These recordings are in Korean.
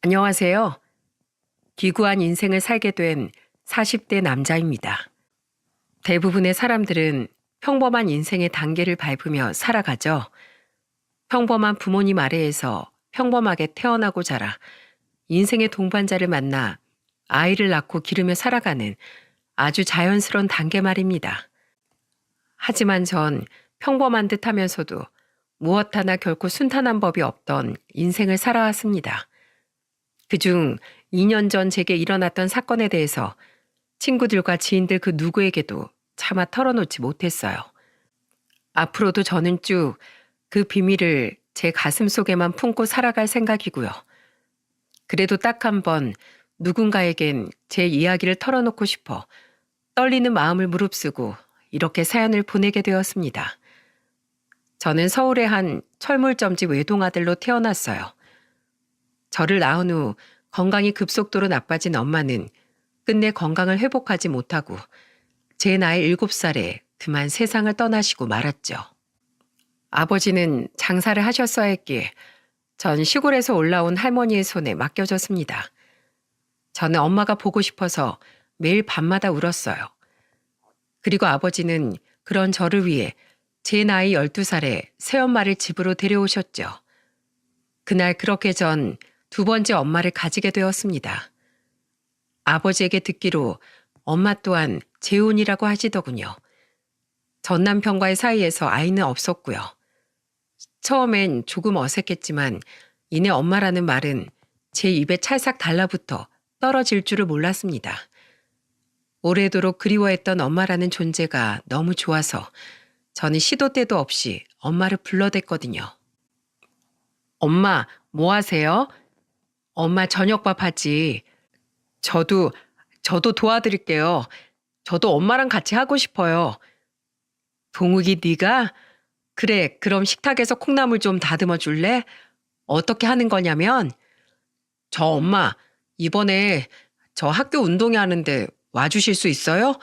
안녕하세요. 기구한 인생을 살게 된 40대 남자입니다. 대부분의 사람들은 평범한 인생의 단계를 밟으며 살아가죠. 평범한 부모님 아래에서 평범하게 태어나고 자라 인생의 동반자를 만나 아이를 낳고 기르며 살아가는 아주 자연스러운 단계 말입니다. 하지만 전 평범한 듯 하면서도 무엇 하나 결코 순탄한 법이 없던 인생을 살아왔습니다. 그중 2년 전 제게 일어났던 사건에 대해서 친구들과 지인들 그 누구에게도 차마 털어놓지 못했어요. 앞으로도 저는 쭉 그 비밀을 제 가슴 속에만 품고 살아갈 생각이고요. 그래도 딱 한 번 누군가에겐 제 이야기를 털어놓고 싶어 떨리는 마음을 무릅쓰고 이렇게 사연을 보내게 되었습니다. 저는 서울의 한 철물점집 외동아들로 태어났어요. 저를 낳은 후 건강이 급속도로 나빠진 엄마는 끝내 건강을 회복하지 못하고 제 나이 7살에 그만 세상을 떠나시고 말았죠. 아버지는 장사를 하셨어야 했기에 전 시골에서 올라온 할머니의 손에 맡겨졌습니다. 저는 엄마가 보고 싶어서 매일 밤마다 울었어요. 그리고 아버지는 그런 저를 위해 제 나이 12살에 새엄마를 집으로 데려오셨죠. 그날 그렇게 전 두 번째 엄마를 가지게 되었습니다. 아버지에게 듣기로 엄마 또한 재혼이라고 하시더군요. 전 남편과의 사이에서 아이는 없었고요. 처음엔 조금 어색했지만 이내 엄마라는 말은 제 입에 찰싹 달라붙어 떨어질 줄을 몰랐습니다. 오래도록 그리워했던 엄마라는 존재가 너무 좋아서 저는 시도 때도 없이 엄마를 불러댔거든요. 엄마, 뭐 하세요? 엄마 저녁밥 하지. 저도 도와드릴게요. 저도 엄마랑 같이 하고 싶어요. 동욱이 네가? 그래, 그럼 식탁에서 콩나물 좀 다듬어 줄래? 어떻게 하는 거냐면, 저 엄마, 이번에 저 학교 운동회 하는데 와주실 수 있어요?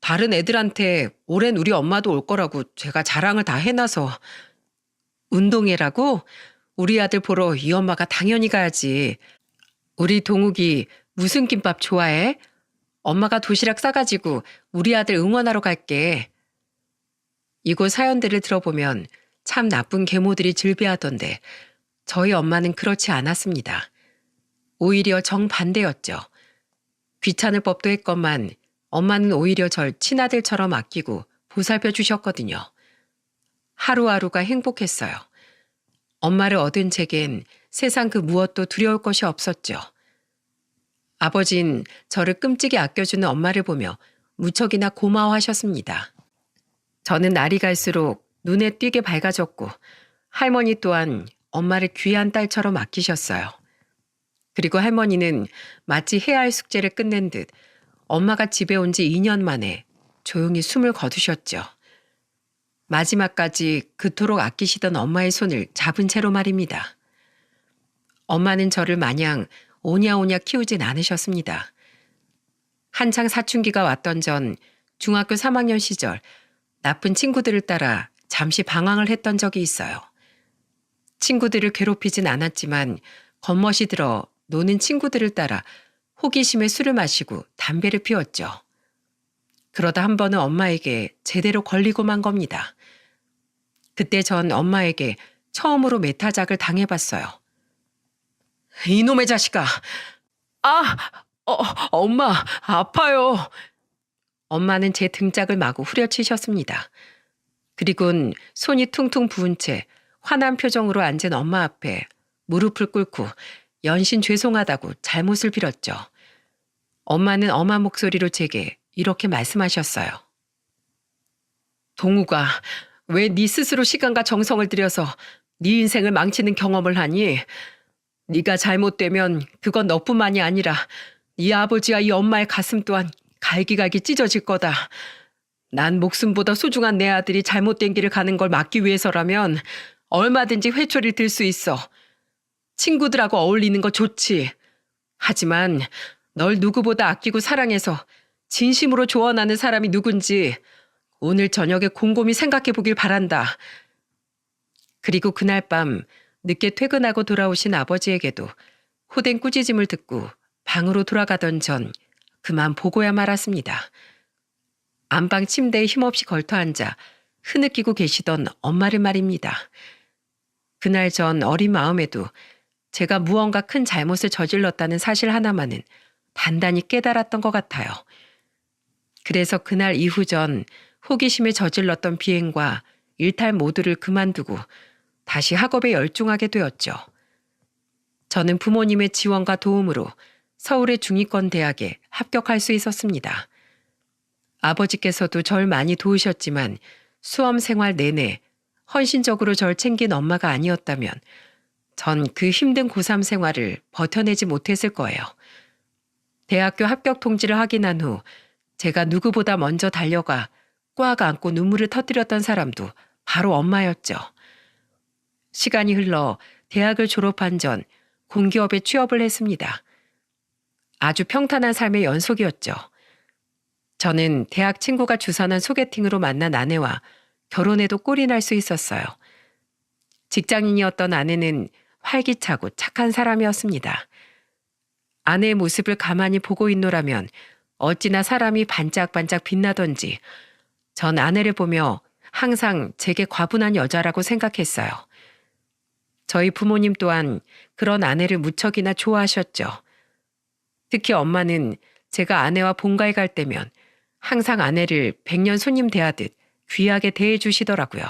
다른 애들한테 올해는 우리 엄마도 올 거라고 제가 자랑을 다 해놔서. 운동회라고? 우리 아들 보러 이 엄마가 당연히 가야지. 우리 동욱이 무슨 김밥 좋아해? 엄마가 도시락 싸가지고 우리 아들 응원하러 갈게. 이곳 사연들을 들어보면 참 나쁜 계모들이 즐비하던데 저희 엄마는 그렇지 않았습니다. 오히려 정반대였죠. 귀찮을 법도 했건만 엄마는 오히려 절 친아들처럼 아끼고 보살펴 주셨거든요. 하루하루가 행복했어요. 엄마를 얻은 제겐 세상 그 무엇도 두려울 것이 없었죠. 아버진 저를 끔찍이 아껴주는 엄마를 보며 무척이나 고마워하셨습니다. 저는 날이 갈수록 눈에 띄게 밝아졌고 할머니 또한 엄마를 귀한 딸처럼 아끼셨어요. 그리고 할머니는 마치 해야 할 숙제를 끝낸 듯 엄마가 집에 온 지 2년 만에 조용히 숨을 거두셨죠. 마지막까지 그토록 아끼시던 엄마의 손을 잡은 채로 말입니다. 엄마는 저를 마냥 오냐오냐 키우진 않으셨습니다. 한창 사춘기가 왔던 전 중학교 3학년 시절 나쁜 친구들을 따라 잠시 방황을 했던 적이 있어요. 친구들을 괴롭히진 않았지만 겉멋이 들어 노는 친구들을 따라 호기심에 술을 마시고 담배를 피웠죠. 그러다 한 번은 엄마에게 제대로 걸리고 만 겁니다. 그때 전 엄마에게 처음으로 매타작을 당해봤어요. 이놈의 자식아! 아! 엄마, 아파요. 엄마는 제 등짝을 마구 후려치셨습니다. 그리곤 손이 퉁퉁 부은 채 화난 표정으로 앉은 엄마 앞에 무릎을 꿇고 연신 죄송하다고 잘못을 빌었죠. 엄마는 엄한 목소리로 제게 이렇게 말씀하셨어요. 동우가 왜 네 스스로 시간과 정성을 들여서 네 인생을 망치는 경험을 하니? 네가 잘못되면 그건 너뿐만이 아니라 네 아버지와 이 엄마의 가슴 또한 갈기갈기 찢어질 거다. 난 목숨보다 소중한 내 아들이 잘못된 길을 가는 걸 막기 위해서라면 얼마든지 회초리를 들 수 있어. 친구들하고 어울리는 거 좋지. 하지만 널 누구보다 아끼고 사랑해서 진심으로 조언하는 사람이 누군지 오늘 저녁에 곰곰이 생각해 보길 바란다. 그리고 그날 밤 늦게 퇴근하고 돌아오신 아버지에게도 호된 꾸짖음을 듣고 방으로 돌아가던 전 그만 보고야 말았습니다. 안방 침대에 힘없이 걸터앉아 흐느끼고 계시던 엄마를 말입니다. 그날 전 어린 마음에도 제가 무언가 큰 잘못을 저질렀다는 사실 하나만은 단단히 깨달았던 것 같아요. 그래서 그날 이후 전 호기심에 저질렀던 비행과 일탈 모두를 그만두고 다시 학업에 열중하게 되었죠. 저는 부모님의 지원과 도움으로 서울의 중위권 대학에 합격할 수 있었습니다. 아버지께서도 절 많이 도우셨지만 수험 생활 내내 헌신적으로 절 챙긴 엄마가 아니었다면 전 그 힘든 고3 생활을 버텨내지 못했을 거예요. 대학교 합격 통지를 확인한 후 제가 누구보다 먼저 달려가 꽉 안고 눈물을 터뜨렸던 사람도 바로 엄마였죠. 시간이 흘러 대학을 졸업한 전 공기업에 취업을 했습니다. 아주 평탄한 삶의 연속이었죠. 저는 대학 친구가 주선한 소개팅으로 만난 아내와 결혼해도 꼴이 날 수 있었어요. 직장인이었던 아내는 활기차고 착한 사람이었습니다. 아내의 모습을 가만히 보고 있노라면 어찌나 사람이 반짝반짝 빛나던지 전 아내를 보며 항상 제게 과분한 여자라고 생각했어요. 저희 부모님 또한 그런 아내를 무척이나 좋아하셨죠. 특히 엄마는 제가 아내와 본가에 갈 때면 항상 아내를 백년 손님 대하듯 귀하게 대해주시더라고요.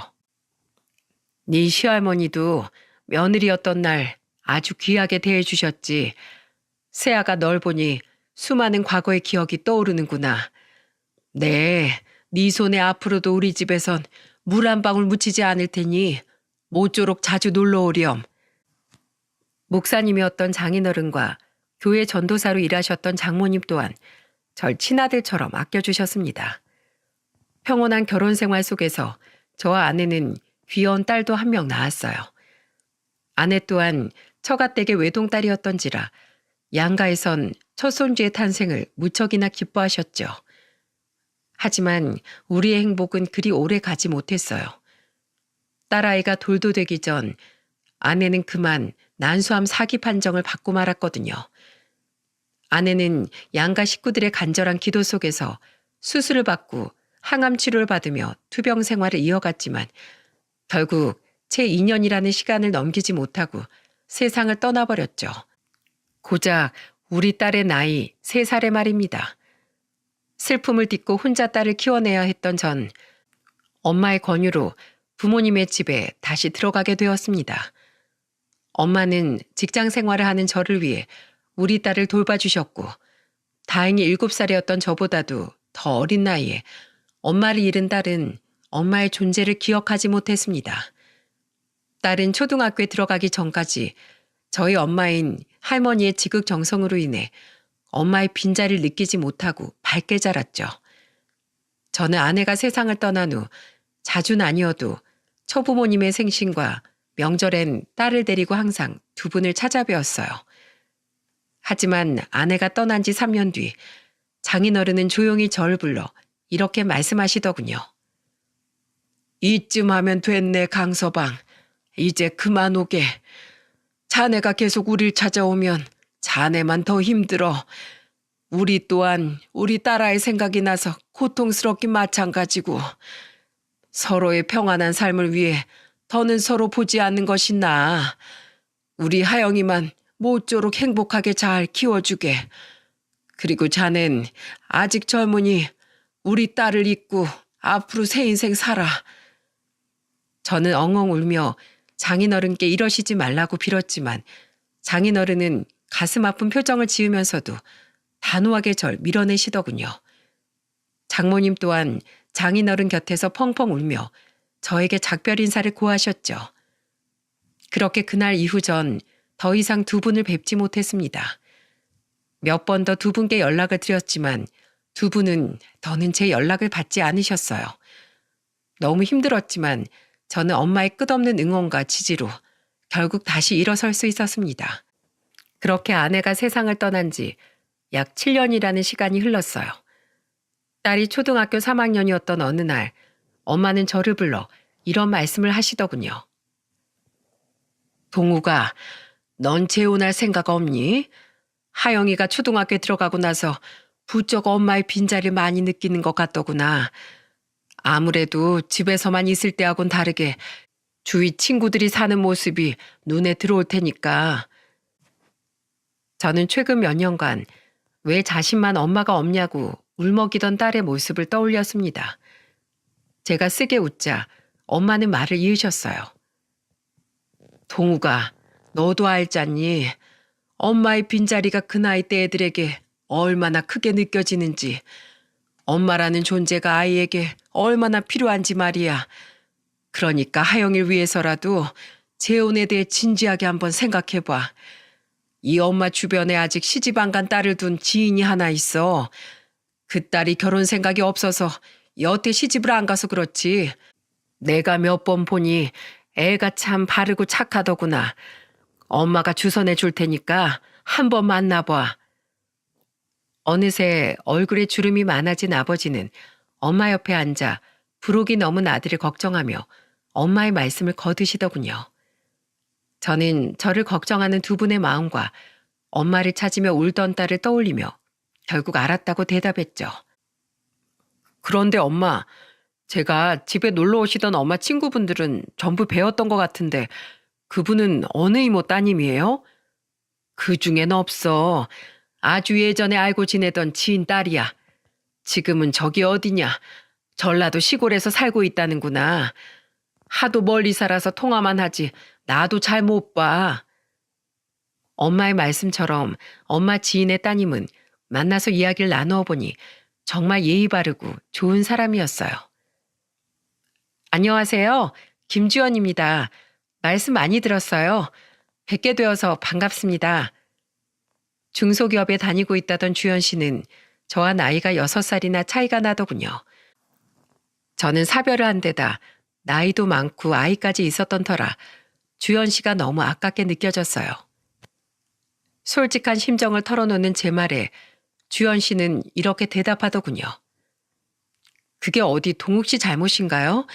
네 시할머니도 며느리였던 날 아주 귀하게 대해주셨지. 세아가 널 보니 수많은 과거의 기억이 떠오르는구나. 네 손에 앞으로도 우리 집에선 물 한 방울 묻히지 않을 테니 모쪼록 자주 놀러 오렴. 목사님이었던 장인어른과 교회 전도사로 일하셨던 장모님 또한 절 친아들처럼 아껴주셨습니다. 평온한 결혼 생활 속에서 저와 아내는 귀여운 딸도 한 명 낳았어요. 아내 또한 처가댁의 외동딸이었던지라 양가에선 첫 손주의 탄생을 무척이나 기뻐하셨죠. 하지만 우리의 행복은 그리 오래 가지 못했어요. 딸아이가 돌도 되기 전 아내는 그만 난소암 사기 판정을 받고 말았거든요. 아내는 양가 식구들의 간절한 기도 속에서 수술을 받고 항암 치료를 받으며 투병 생활을 이어갔지만 결국 채 2년이라는 시간을 넘기지 못하고 세상을 떠나버렸죠. 고작 우리 딸의 나이 3살의 말입니다. 슬픔을 딛고 혼자 딸을 키워내야 했던 전 엄마의 권유로 부모님의 집에 다시 들어가게 되었습니다. 엄마는 직장 생활을 하는 저를 위해 우리 딸을 돌봐주셨고 다행히 7살이었던 저보다도 더 어린 나이에 엄마를 잃은 딸은 엄마의 존재를 기억하지 못했습니다. 딸은 초등학교에 들어가기 전까지 저희 엄마인 할머니의 지극정성으로 인해 엄마의 빈자리를 느끼지 못하고 밝게 자랐죠. 저는 아내가 세상을 떠난 후 자주는 아니어도 처부모님의 생신과 명절엔 딸을 데리고 항상 두 분을 찾아뵈었어요. 하지만 아내가 떠난 지 3년 뒤 장인어른은 조용히 저를 불러 이렇게 말씀하시더군요. 이쯤 하면 됐네, 강서방. 이제 그만 오게. 자네가 계속 우릴 찾아오면 자네만 더 힘들어. 우리 또한 우리 딸아이 생각이 나서 고통스럽긴 마찬가지고 서로의 평안한 삶을 위해 더는 서로 보지 않는 것이 나아. 우리 하영이만 모쪼록 행복하게 잘 키워주게. 그리고 자넨 아직 젊으니 우리 딸을 잊고 앞으로 새 인생 살아. 저는 엉엉 울며 장인어른께 이러시지 말라고 빌었지만 장인어른은 가슴 아픈 표정을 지으면서도 단호하게 절 밀어내시더군요. 장모님 또한 장인어른 곁에서 펑펑 울며 저에게 작별 인사를 고하셨죠. 그렇게 그날 이후 전 더 이상 두 분을 뵙지 못했습니다. 몇 번 더 두 분께 연락을 드렸지만 두 분은 더는 제 연락을 받지 않으셨어요. 너무 힘들었지만 저는 엄마의 끝없는 응원과 지지로 결국 다시 일어설 수 있었습니다. 그렇게 아내가 세상을 떠난 지 약 7년이라는 시간이 흘렀어요. 딸이 초등학교 3학년이었던 어느 날 엄마는 저를 불러 이런 말씀을 하시더군요. 동우가 넌 재혼할 생각 없니? 하영이가 초등학교에 들어가고 나서 부쩍 엄마의 빈자리를 많이 느끼는 것 같더구나. 아무래도 집에서만 있을 때하고는 다르게 주위 친구들이 사는 모습이 눈에 들어올 테니까. 저는 최근 몇 년간 왜 자신만 엄마가 없냐고 울먹이던 딸의 모습을 떠올렸습니다. 제가 쓰게 웃자 엄마는 말을 이으셨어요. 동우가 너도 알잖니. 엄마의 빈자리가 그 나이 때 애들에게 얼마나 크게 느껴지는지, 엄마라는 존재가 아이에게 얼마나 필요한지 말이야. 그러니까 하영이를 위해서라도 재혼에 대해 진지하게 한번 생각해봐. 이 엄마 주변에 아직 시집 안 간 딸을 둔 지인이 하나 있어. 그 딸이 결혼 생각이 없어서 여태 시집을 안 가서 그렇지. 내가 몇 번 보니 애가 참 바르고 착하더구나. 엄마가 주선해 줄 테니까 한번 만나봐. 어느새 얼굴에 주름이 많아진 아버지는 엄마 옆에 앉아 부록이 넘은 아들을 걱정하며 엄마의 말씀을 거두시더군요. 저는 저를 걱정하는 두 분의 마음과 엄마를 찾으며 울던 딸을 떠올리며 결국 알았다고 대답했죠. 그런데 엄마, 제가 집에 놀러 오시던 엄마 친구분들은 전부 배웠던 것 같은데 그분은 어느 이모 따님이에요? 그 중엔 없어. 아주 예전에 알고 지내던 지인 딸이야. 지금은 저기 어디냐. 전라도 시골에서 살고 있다는구나. 하도 멀리 살아서 통화만 하지 나도 잘 못 봐. 엄마의 말씀처럼 엄마 지인의 따님은 만나서 이야기를 나누어 보니 정말 예의 바르고 좋은 사람이었어요. 안녕하세요. 김주연입니다. 말씀 많이 들었어요. 뵙게 되어서 반갑습니다. 중소기업에 다니고 있다던 주연 씨는 저와 나이가 6살이나 차이가 나더군요. 저는 사별을 한 데다 나이도 많고 아이까지 있었던 터라 주연 씨가 너무 아깝게 느껴졌어요. 솔직한 심정을 털어놓는 제 말에 주연 씨는 이렇게 대답하더군요. 그게 어디 동욱 씨 잘못인가요?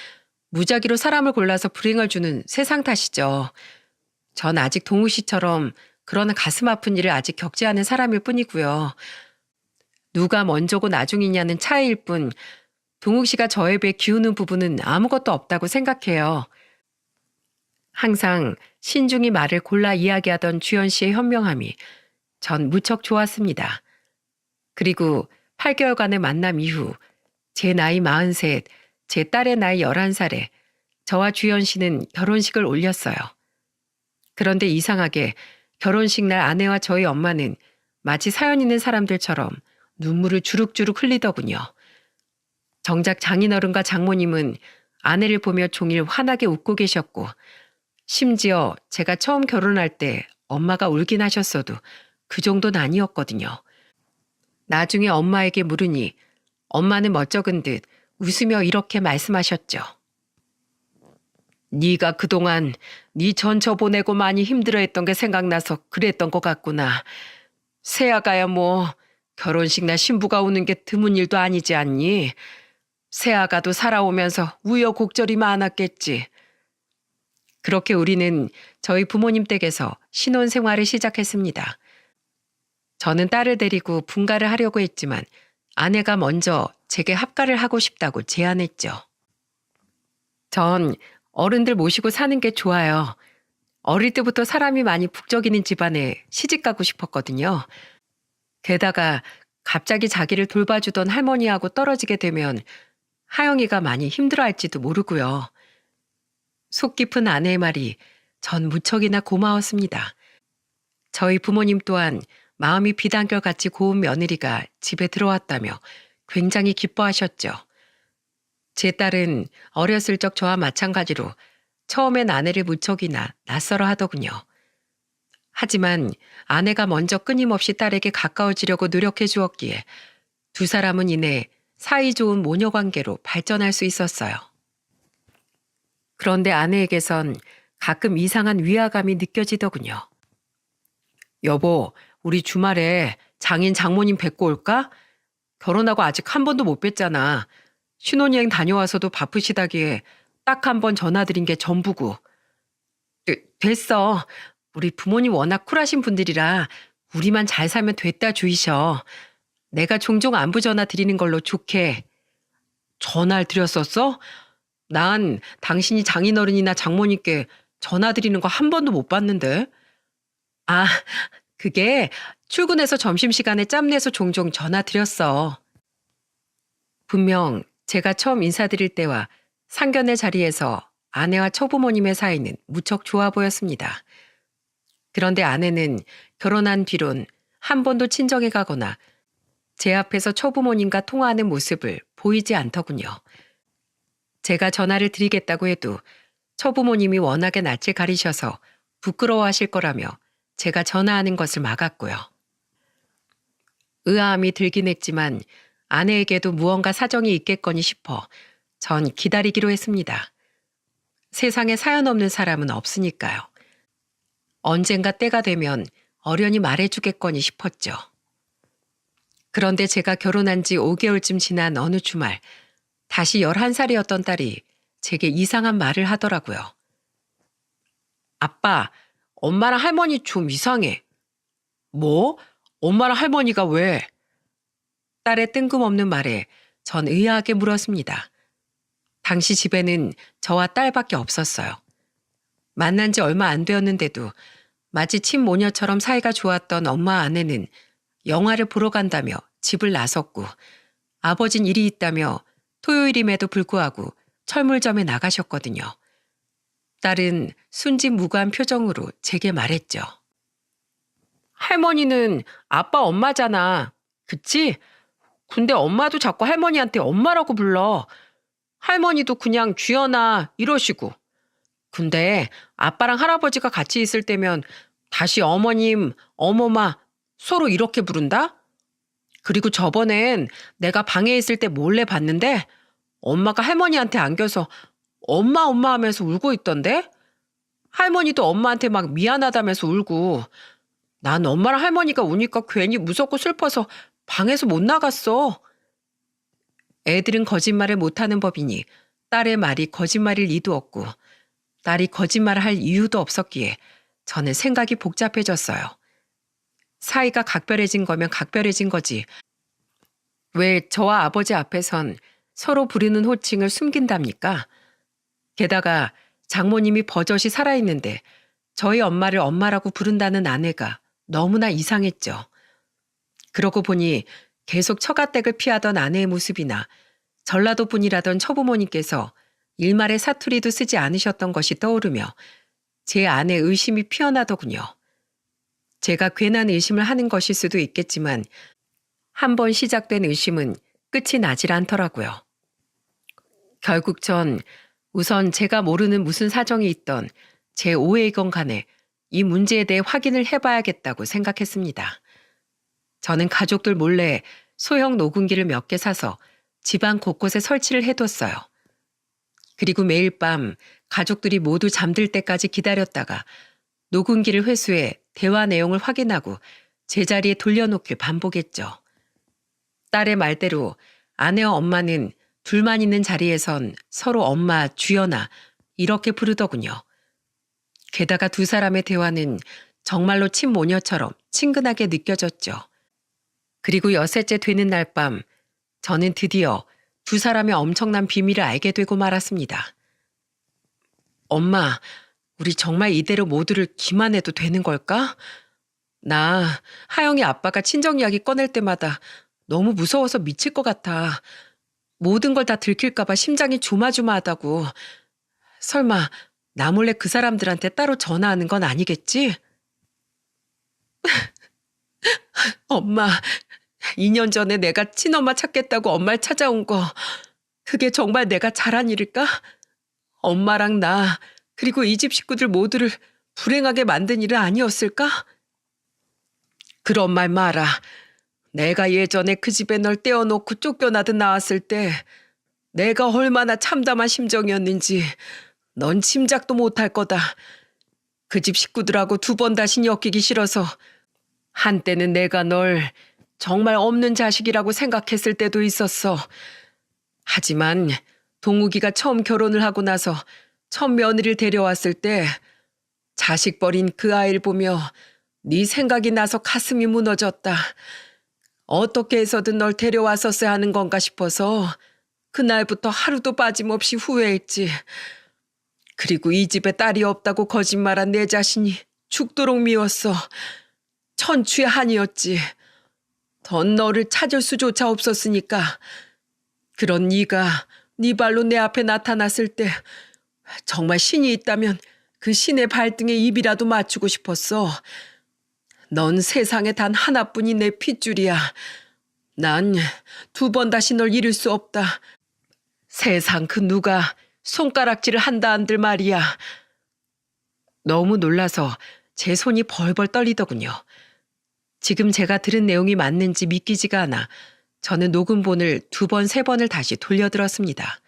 무작위로 사람을 골라서 불행을 주는 세상 탓이죠. 전 아직 동욱 씨처럼 그런 가슴 아픈 일을 아직 겪지 않은 사람일 뿐이고요. 누가 먼저고 나중이냐는 차이일 뿐 동욱 씨가 저에 비해 기우는 부분은 아무것도 없다고 생각해요. 항상 신중히 말을 골라 이야기하던 주연 씨의 현명함이 전 무척 좋았습니다. 그리고 8개월간의 만남 이후 제 나이 43, 제 딸의 나이 11살에 저와 주연 씨는 결혼식을 올렸어요. 그런데 이상하게 결혼식 날 아내와 저희 엄마는 마치 사연 있는 사람들처럼 눈물을 주룩주룩 흘리더군요. 정작 장인어른과 장모님은 아내를 보며 종일 환하게 웃고 계셨고 심지어 제가 처음 결혼할 때 엄마가 울긴 하셨어도 그 정도는 아니었거든요. 나중에 엄마에게 물으니 엄마는 멋쩍은 듯 웃으며 이렇게 말씀하셨죠. 네가 그동안 네 전처 보내고 많이 힘들어했던 게 생각나서 그랬던 것 같구나. 새아가야 뭐 결혼식 날 신부가 오는 게 드문 일도 아니지 않니? 새아가도 살아오면서 우여곡절이 많았겠지. 그렇게 우리는 저희 부모님 댁에서 신혼생활을 시작했습니다. 저는 딸을 데리고 분가를 하려고 했지만 아내가 먼저 제게 합가를 하고 싶다고 제안했죠. 전 어른들 모시고 사는 게 좋아요. 어릴 때부터 사람이 많이 북적이는 집안에 시집가고 싶었거든요. 게다가 갑자기 자기를 돌봐주던 할머니하고 떨어지게 되면 하영이가 많이 힘들어할지도 모르고요. 속 깊은 아내의 말이 전 무척이나 고마웠습니다. 저희 부모님 또한 마음이 비단결같이 고운 며느리가 집에 들어왔다며 굉장히 기뻐하셨죠. 제 딸은 어렸을 적 저와 마찬가지로 처음엔 아내를 무척이나 낯설어 하더군요. 하지만 아내가 먼저 끊임없이 딸에게 가까워지려고 노력해 주었기에 두 사람은 이내 사이 좋은 모녀 관계로 발전할 수 있었어요. 그런데 아내에게선 가끔 이상한 위화감이 느껴지더군요. 여보, 우리 주말에 장인 장모님 뵙고 올까? 결혼하고 아직 한 번도 못 뵀잖아. 신혼여행 다녀와서도 바쁘시다기에 딱 한 번 전화드린 게 전부고. 됐어. 우리 부모님 워낙 쿨하신 분들이라 우리만 잘 살면 됐다 주이셔. 내가 종종 안부 전화 드리는 걸로 좋게. 전화를 드렸었어? 난 당신이 장인어른이나 장모님께 전화 드리는 거 한 번도 못 봤는데. 아, 그게 출근해서 점심시간에 짬내서 종종 전화 드렸어. 분명 제가 처음 인사드릴 때와 상견례 자리에서 아내와 처부모님의 사이는 무척 좋아 보였습니다. 그런데 아내는 결혼한 뒤론 한 번도 친정에 가거나 제 앞에서 처부모님과 통화하는 모습을 보이지 않더군요. 제가 전화를 드리겠다고 해도 처부모님이 워낙에 낯을 가리셔서 부끄러워하실 거라며 제가 전화하는 것을 막았고요. 의아함이 들긴 했지만 아내에게도 무언가 사정이 있겠거니 싶어 전 기다리기로 했습니다. 세상에 사연 없는 사람은 없으니까요. 언젠가 때가 되면 어련히 말해주겠거니 싶었죠. 그런데 제가 결혼한 지 5개월쯤 지난 어느 주말 다시 11살이었던 딸이 제게 이상한 말을 하더라고요. 아빠, 엄마랑 할머니 좀 이상해. 뭐? 엄마랑 할머니가 왜? 딸의 뜬금없는 말에 전 의아하게 물었습니다. 당시 집에는 저와 딸밖에 없었어요. 만난 지 얼마 안 되었는데도 마치 친모녀처럼 사이가 좋았던 엄마 아내는 영화를 보러 간다며 집을 나섰고 아버진 일이 있다며 토요일임에도 불구하고 철물점에 나가셨거든요. 딸은 순진무구한 표정으로 제게 말했죠. 할머니는 아빠 엄마잖아. 그치? 근데 엄마도 자꾸 할머니한테 엄마라고 불러. 할머니도 그냥 쥐어나 이러시고. 근데 아빠랑 할아버지가 같이 있을 때면 다시 어머님, 어머마 서로 이렇게 부른다? 그리고 저번엔 내가 방에 있을 때 몰래 봤는데 엄마가 할머니한테 안겨서 엄마 엄마 하면서 울고 있던데? 할머니도 엄마한테 막 미안하다면서 울고. 난 엄마랑 할머니가 우니까 괜히 무섭고 슬퍼서 방에서 못 나갔어. 애들은 거짓말을 못하는 법이니 딸의 말이 거짓말일 리도 없고 딸이 거짓말을 할 이유도 없었기에 저는 생각이 복잡해졌어요. 사이가 각별해진 거면 각별해진 거지. 왜 저와 아버지 앞에선 서로 부르는 호칭을 숨긴답니까? 게다가 장모님이 버젓이 살아있는데 저희 엄마를 엄마라고 부른다는 아내가 너무나 이상했죠. 그러고 보니 계속 처가댁을 피하던 아내의 모습이나 전라도 분이라던 처부모님께서 일말의 사투리도 쓰지 않으셨던 것이 떠오르며 제 안에 의심이 피어나더군요. 제가 괜한 의심을 하는 것일 수도 있겠지만 한 번 시작된 의심은 끝이 나질 않더라고요. 결국 전 우선 제가 모르는 무슨 사정이 있던 제 오해이건 간에 이 문제에 대해 확인을 해봐야겠다고 생각했습니다. 저는 가족들 몰래 소형 녹음기를 몇 개 사서 집안 곳곳에 설치를 해뒀어요. 그리고 매일 밤 가족들이 모두 잠들 때까지 기다렸다가 녹음기를 회수해 대화 내용을 확인하고 제자리에 돌려놓길 반복했죠. 딸의 말대로 아내와 엄마는 둘만 있는 자리에선 서로 엄마, 주연아 이렇게 부르더군요. 게다가 두 사람의 대화는 정말로 친모녀처럼 친근하게 느껴졌죠. 그리고 여섯째 되는 날 밤 저는 드디어 두 사람의 엄청난 비밀을 알게 되고 말았습니다. 엄마, 우리 정말 이대로 모두를 기만해도 되는 걸까? 나 하영이 아빠가 친정 이야기 꺼낼 때마다 너무 무서워서 미칠 것 같아. 모든 걸 다 들킬까 봐 심장이 조마조마하다고. 설마 나 몰래 그 사람들한테 따로 전화하는 건 아니겠지? 엄마, 2년 전에 내가 친엄마 찾겠다고 엄마를 찾아온 거 그게 정말 내가 잘한 일일까? 엄마랑 나 그리고 이 집 식구들 모두를 불행하게 만든 일은 아니었을까? 그런 말 마라. 내가 예전에 그 집에 널 떼어놓고 쫓겨나듯 나왔을 때 내가 얼마나 참담한 심정이었는지 넌 짐작도 못할 거다. 그 집 식구들하고 두 번 다시 엮이기 싫어서 한때는 내가 널 정말 없는 자식이라고 생각했을 때도 있었어. 하지만 동욱이가 처음 결혼을 하고 나서 첫 며느리를 데려왔을 때 자식 버린 그 아이를 보며 네 생각이 나서 가슴이 무너졌다. 어떻게 해서든 널 데려왔었어야 하는 건가 싶어서 그날부터 하루도 빠짐없이 후회했지. 그리고 이 집에 딸이 없다고 거짓말한 내 자신이 죽도록 미웠어. 천추의 한이었지. 더 너를 찾을 수조차 없었으니까. 그런 네가 네 발로 내 앞에 나타났을 때 정말 신이 있다면 그 신의 발등에 입이라도 맞추고 싶었어. 넌 세상에 단 하나뿐인 내 핏줄이야. 난 2번 다시 널 잃을 수 없다. 세상 그 누가 손가락질을 한다 한들 말이야. 너무 놀라서 제 손이 벌벌 떨리더군요. 지금 제가 들은 내용이 맞는지 믿기지가 않아 저는 녹음본을 2번, 3번을 다시 돌려들었습니다.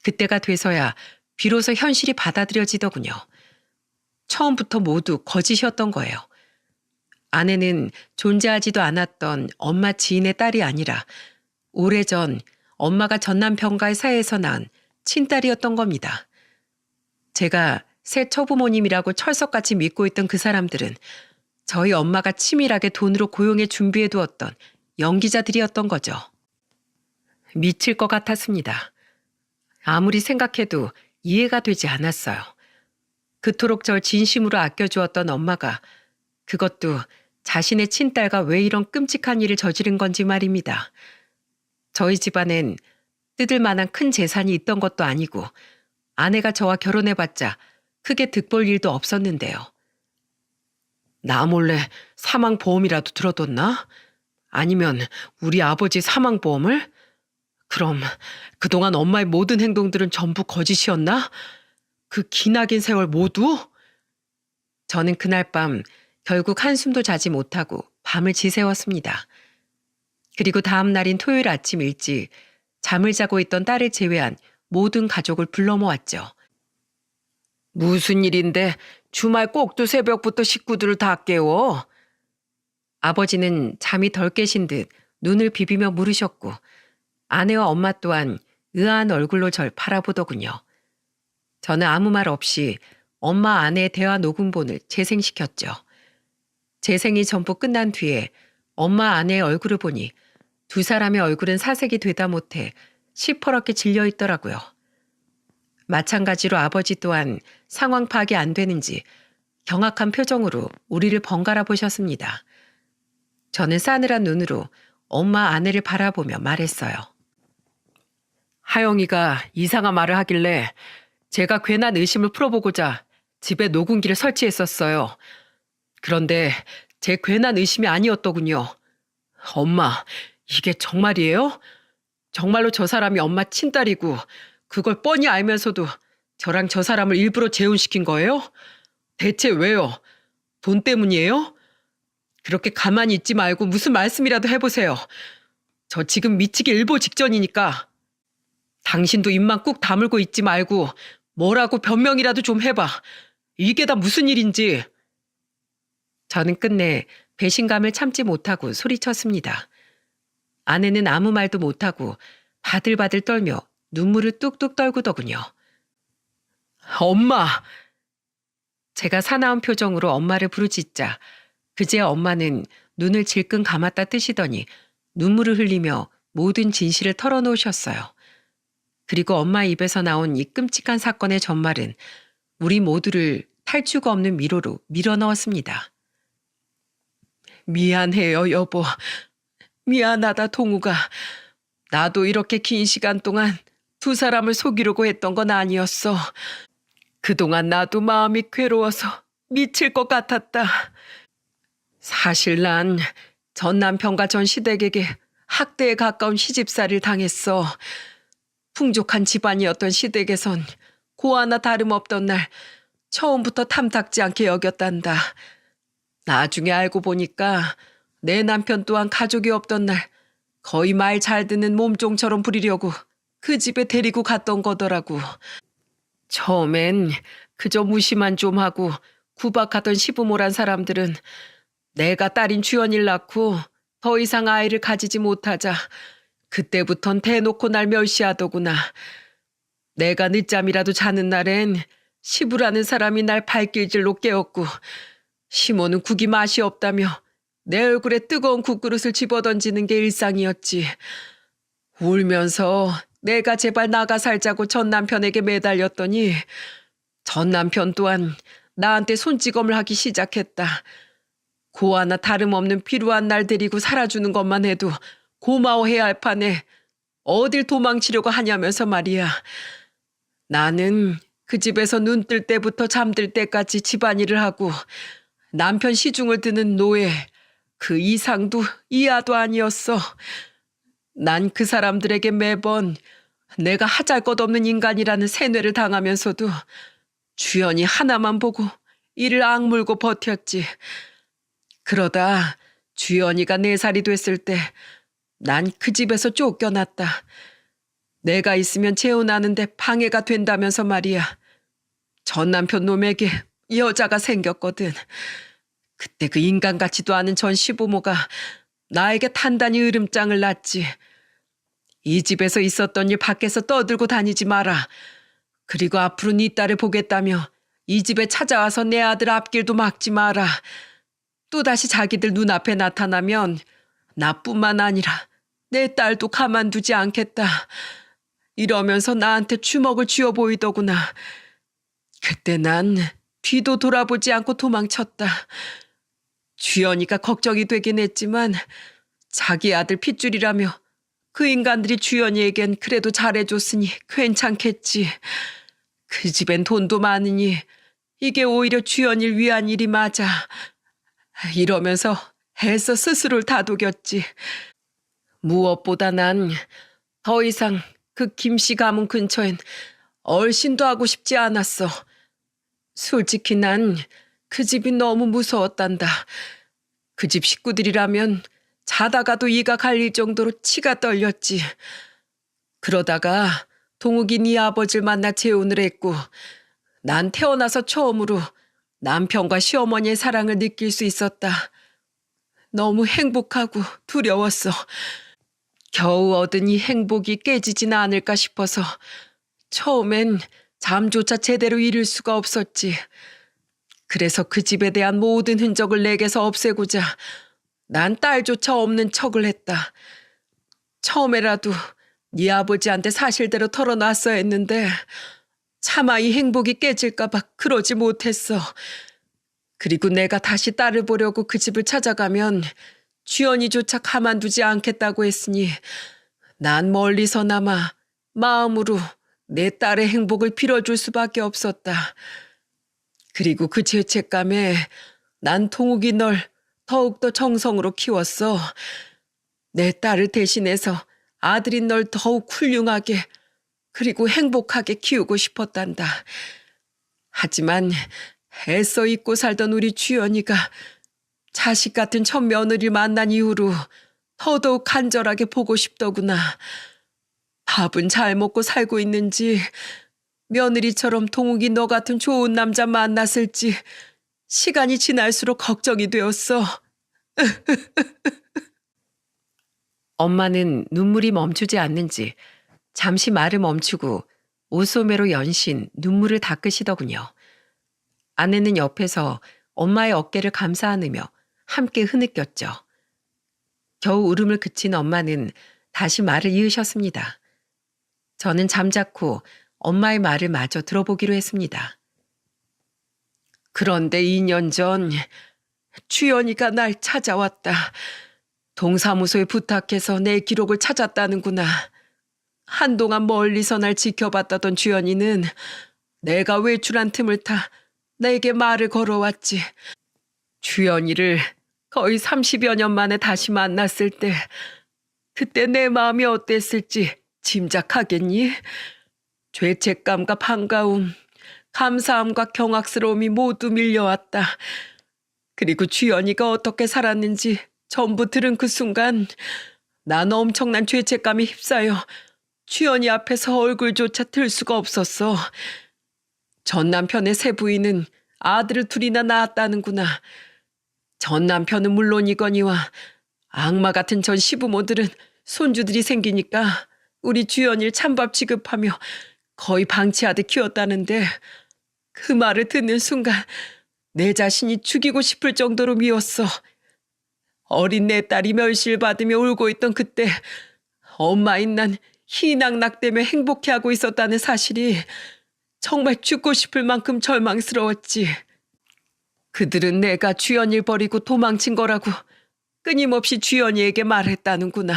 그때가 돼서야 비로소 현실이 받아들여지더군요. 처음부터 모두 거짓이었던 거예요. 아내는 존재하지도 않았던 엄마 지인의 딸이 아니라 오래전 엄마가 전 남편과의 사이에서 낳은 친딸이었던 겁니다. 제가 새 처부모님이라고 철석같이 믿고 있던 그 사람들은 저희 엄마가 치밀하게 돈으로 고용해 준비해 두었던 연기자들이었던 거죠. 미칠 것 같았습니다. 아무리 생각해도 이해가 되지 않았어요. 그토록 절 진심으로 아껴주었던 엄마가 그것도 자신의 친딸과 왜 이런 끔찍한 일을 저지른 건지 말입니다. 저희 집안엔 뜯을 만한 큰 재산이 있던 것도 아니고 아내가 저와 결혼해봤자 크게 득볼 일도 없었는데요. 나 몰래 사망보험이라도 들어뒀나? 아니면 우리 아버지 사망보험을? 그럼 그동안 엄마의 모든 행동들은 전부 거짓이었나? 그 기나긴 세월 모두? 저는 그날 밤 결국 한숨도 자지 못하고 밤을 지새웠습니다. 그리고 다음 날인 토요일 아침 일찍 잠을 자고 있던 딸을 제외한 모든 가족을 불러 모았죠. 무슨 일인데 주말 꼭두 새벽부터 식구들을 다 깨워? 아버지는 잠이 덜 깨신 듯 눈을 비비며 물으셨고 아내와 엄마 또한 의아한 얼굴로 절 바라보더군요. 저는 아무 말 없이 엄마 아내의 대화 녹음본을 재생시켰죠. 재생이 전부 끝난 뒤에 엄마 아내의 얼굴을 보니 2사람의 얼굴은 사색이 되다 못해 시퍼렇게 질려 있더라고요. 마찬가지로 아버지 또한 상황 파악이 안 되는지 경악한 표정으로 우리를 번갈아 보셨습니다. 저는 싸늘한 눈으로 엄마 아내를 바라보며 말했어요. 하영이가 이상한 말을 하길래 제가 괜한 의심을 풀어보고자 집에 녹음기를 설치했었어요. 그런데 제 괜한 의심이 아니었더군요. 엄마, 이게 정말이에요? 정말로 저 사람이 엄마 친딸이고 그걸 뻔히 알면서도 저랑 저 사람을 일부러 재혼시킨 거예요? 대체 왜요? 돈 때문이에요? 그렇게 가만히 있지 말고 무슨 말씀이라도 해보세요. 저 지금 미치기 일보 직전이니까. 당신도 입만 꾹 다물고 있지 말고 뭐라고 변명이라도 좀 해봐. 이게 다 무슨 일인지. 저는 끝내 배신감을 참지 못하고 소리쳤습니다. 아내는 아무 말도 못하고 바들바들 떨며 눈물을 뚝뚝 떨구더군요. 엄마! 제가 사나운 표정으로 엄마를 부르짖자 그제야 엄마는 눈을 질끈 감았다 뜨시더니 눈물을 흘리며 모든 진실을 털어놓으셨어요. 그리고 엄마 입에서 나온 이 끔찍한 사건의 전말은 우리 모두를 탈주가 없는 미로로 밀어넣었습니다. 미안해요, 여보. 미안하다, 동우가. 나도 이렇게 긴 시간 동안 2사람을 속이려고 했던 건 아니었어. 그동안 나도 마음이 괴로워서 미칠 것 같았다. 사실 난 전 남편과 전 시댁에게 학대에 가까운 시집살이를 당했어. 풍족한 집안이었던 시댁에선 고아나 다름없던 날 처음부터 탐탁지 않게 여겼단다. 나중에 알고 보니까 내 남편 또한 가족이 없던 날 거의 말 잘 듣는 몸종처럼 부리려고 그 집에 데리고 갔던 거더라고. 처음엔 그저 무시만 좀 하고 구박하던 시부모란 사람들은 내가 딸인 주연이를 낳고 더 이상 아이를 가지지 못하자 그때부턴 대놓고 날 멸시하더구나. 내가 늦잠이라도 자는 날엔 시부라는 사람이 날 발길질로 깨웠고 시모는 국이 맛이 없다며 내 얼굴에 뜨거운 국그릇을 집어던지는 게 일상이었지. 울면서 내가 제발 나가 살자고 전 남편에게 매달렸더니 전 남편 또한 나한테 손찌검을 하기 시작했다. 고아나 다름없는 필요한 날 데리고 살아주는 것만 해도 고마워해야 할 판에 어딜 도망치려고 하냐면서 말이야. 나는 그 집에서 눈 뜰 때부터 잠들 때까지 집안일을 하고 남편 시중을 드는 노예, 그 이상도 이하도 아니었어. 난 그 사람들에게 매번 내가 하잘것없는 인간이라는 세뇌를 당하면서도 주연이 하나만 보고 이를 악물고 버텼지. 그러다 주연이가 4살이 됐을 때 난 그 집에서 쫓겨났다. 내가 있으면 재혼하는데 방해가 된다면서 말이야. 전 남편 놈에게 여자가 생겼거든. 그때 그 인간 같지도 않은 전 시부모가 나에게 단단히 으름장을 놨지. 이 집에서 있었던 일 밖에서 떠들고 다니지 마라. 그리고 앞으로 네 딸을 보겠다며 이 집에 찾아와서 내 아들 앞길도 막지 마라. 또다시 자기들 눈앞에 나타나면 나뿐만 아니라 내 딸도 가만두지 않겠다. 이러면서 나한테 주먹을 쥐어 보이더구나. 그때 난 뒤도 돌아보지 않고 도망쳤다. 주연이가 걱정이 되긴 했지만 자기 아들 핏줄이라며 그 인간들이 주연이에겐 그래도 잘해줬으니 괜찮겠지. 그 집엔 돈도 많으니 이게 오히려 주연이를 위한 일이 맞아. 이러면서 애써 스스로를 다독였지. 무엇보다 난 더 이상 그 김씨 가문 근처엔 얼씬도 하고 싶지 않았어. 솔직히 난 그 집이 너무 무서웠단다. 그 집 식구들이라면 자다가도 이가 갈릴 정도로 치가 떨렸지. 그러다가 동욱이 네 아버지를 만나 재혼을 했고 난 태어나서 처음으로 남편과 시어머니의 사랑을 느낄 수 있었다. 너무 행복하고 두려웠어. 겨우 얻은 이 행복이 깨지진 않을까 싶어서 처음엔 잠조차 제대로 이룰 수가 없었지. 그래서 그 집에 대한 모든 흔적을 내게서 없애고자 난 딸조차 없는 척을 했다. 처음에라도 네 아버지한테 사실대로 털어놨어야 했는데 차마 이 행복이 깨질까 봐 그러지 못했어. 그리고 내가 다시 딸을 보려고 그 집을 찾아가면 주연이조차 가만두지 않겠다고 했으니 난 멀리서나마 마음으로 내 딸의 행복을 빌어줄 수밖에 없었다. 그리고 그 죄책감에 난 동욱이 널 더욱더 정성으로 키웠어. 내 딸을 대신해서 아들인 널 더욱 훌륭하게 그리고 행복하게 키우고 싶었단다. 하지만 애써 잊고 살던 우리 주연이가 자식 같은 첫 며느리를 만난 이후로 더더욱 간절하게 보고 싶더구나. 밥은 잘 먹고 살고 있는지, 며느리처럼 동욱이 너 같은 좋은 남자 만났을지 시간이 지날수록 걱정이 되었어. 엄마는 눈물이 멈추지 않는지 잠시 말을 멈추고 옷소매로 연신 눈물을 닦으시더군요. 아내는 옆에서 엄마의 어깨를 감싸 안으며 함께 흐느꼈죠. 겨우 울음을 그친 엄마는 다시 말을 이으셨습니다. 저는 잠자코 엄마의 말을 마저 들어보기로 했습니다. 그런데 2년 전 주연이가 날 찾아왔다. 동사무소에 부탁해서 내 기록을 찾았다는구나. 한동안 멀리서 날 지켜봤다던 주연이는 내가 외출한 틈을 타 내게 말을 걸어왔지. 주연이를 거의 30여 년 만에 다시 만났을 때 그때 내 마음이 어땠을지 짐작하겠니? 죄책감과 반가움, 감사함과 경악스러움이 모두 밀려왔다. 그리고 주연이가 어떻게 살았는지 전부 들은 그 순간 난 엄청난 죄책감에 휩싸여 주연이 앞에서 얼굴조차 들 수가 없었어. 전 남편의 새 부인은 아들을 둘이나 낳았다는구나. 전 남편은 물론이거니와 악마 같은 전 시부모들은 손주들이 생기니까 우리 주연이를 찬밥 취급하며 거의 방치하듯 키웠다는데 그 말을 듣는 순간 내 자신이 죽이고 싶을 정도로 미웠어. 어린 내 딸이 멸시를 받으며 울고 있던 그때 엄마인 난 희낙낙대며 행복해하고 있었다는 사실이 정말 죽고 싶을 만큼 절망스러웠지. 그들은 내가 주연이를 버리고 도망친 거라고 끊임없이 주연이에게 말했다는구나.